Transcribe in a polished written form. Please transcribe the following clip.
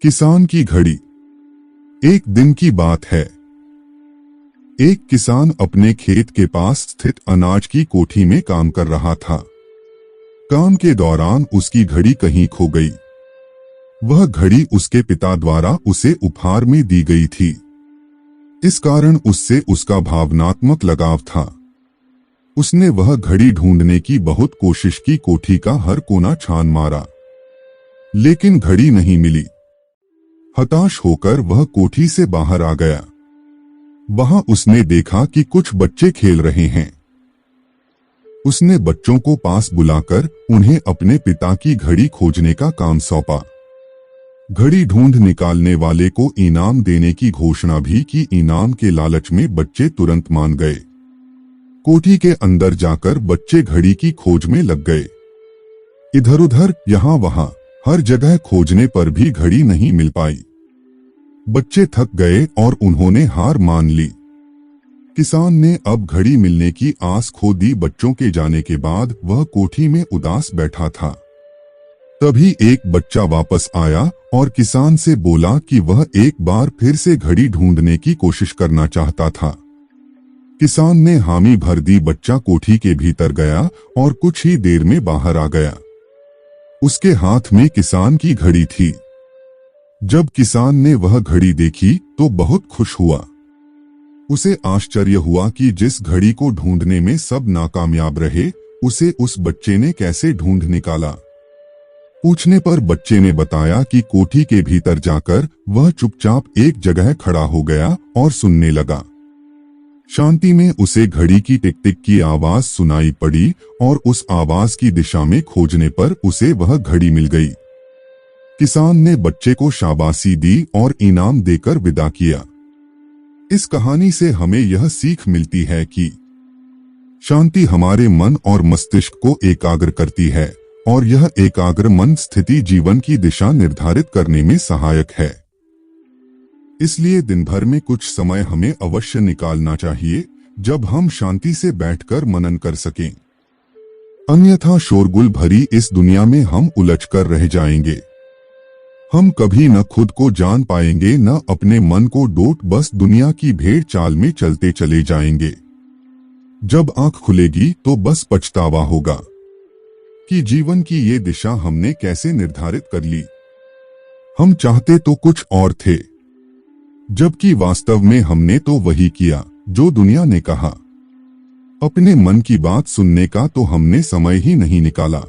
किसान की घड़ी। एक दिन की बात है। एक किसान अपने खेत के पास स्थित अनाज की कोठी में काम कर रहा था। काम के दौरान उसकी घड़ी कहीं खो गई। वह घड़ी उसके पिता द्वारा उसे उपहार में दी गई थी। इस कारण उससे उसका भावनात्मक लगाव था। उसने वह घड़ी ढूंढने की बहुत कोशिश की, कोठी का हर कोना छान मारा, लेकिन घड़ी नहीं मिली। हताश होकर वह कोठी से बाहर आ गया। वहां उसने देखा कि कुछ बच्चे खेल रहे हैं। उसने बच्चों को पास बुलाकर उन्हें अपने पिता की घड़ी खोजने का काम सौंपा। घड़ी ढूंढ निकालने वाले को इनाम देने की घोषणा भी की। इनाम के लालच में बच्चे तुरंत मान गए। कोठी के अंदर जाकर बच्चे घड़ी की खोज में लग गए। इधर उधर, यहाँ वहां, हर जगह खोजने पर भी घड़ी नहीं मिल पाई। बच्चे थक गए और उन्होंने हार मान ली। किसान ने अब घड़ी मिलने की आस खो दी। बच्चों के जाने के बाद वह कोठी में उदास बैठा था। तभी एक बच्चा वापस आया और किसान से बोला कि वह एक बार फिर से घड़ी ढूंढने की कोशिश करना चाहता था। किसान ने हामी भर दी। बच्चा कोठी के भीतर गया और कुछ ही देर में बाहर आ गया। उसके हाथ में किसान की घड़ी थी। जब किसान ने वह घड़ी देखी तो बहुत खुश हुआ। उसे आश्चर्य हुआ कि जिस घड़ी को ढूंढने में सब नाकामयाब रहे, उसे उस बच्चे ने कैसे ढूंढ निकाला। पूछने पर बच्चे ने बताया कि कोठी के भीतर जाकर वह चुपचाप एक जगह खड़ा हो गया और सुनने लगा। शांति में उसे घड़ी की टिक टिक की आवाज सुनाई पड़ी और उस आवाज की दिशा में खोजने पर उसे वह घड़ी मिल गई। किसान ने बच्चे को शाबाशी दी और इनाम देकर विदा किया। इस कहानी से हमें यह सीख मिलती है कि शांति हमारे मन और मस्तिष्क को एकाग्र करती है और यह एकाग्र मन स्थिति जीवन की दिशा निर्धारित करने में सहायक है। इसलिए दिन भर में कुछ समय हमें अवश्य निकालना चाहिए जब हम शांति से बैठकर मनन कर सकें। अन्यथा शोरगुल भरी इस दुनिया में हम उलझकर रह जाएंगे। हम कभी न खुद को जान पाएंगे, न अपने मन को डोट, बस दुनिया की भेड़ चाल में चलते चले जाएंगे। जब आंख खुलेगी तो बस पछतावा होगा कि जीवन की ये दिशा हमने कैसे निर्धारित कर ली। हम चाहते तो कुछ और थे, जबकि वास्तव में हमने तो वही किया जो दुनिया ने कहा। अपने मन की बात सुनने का तो हमने समय ही नहीं निकाला।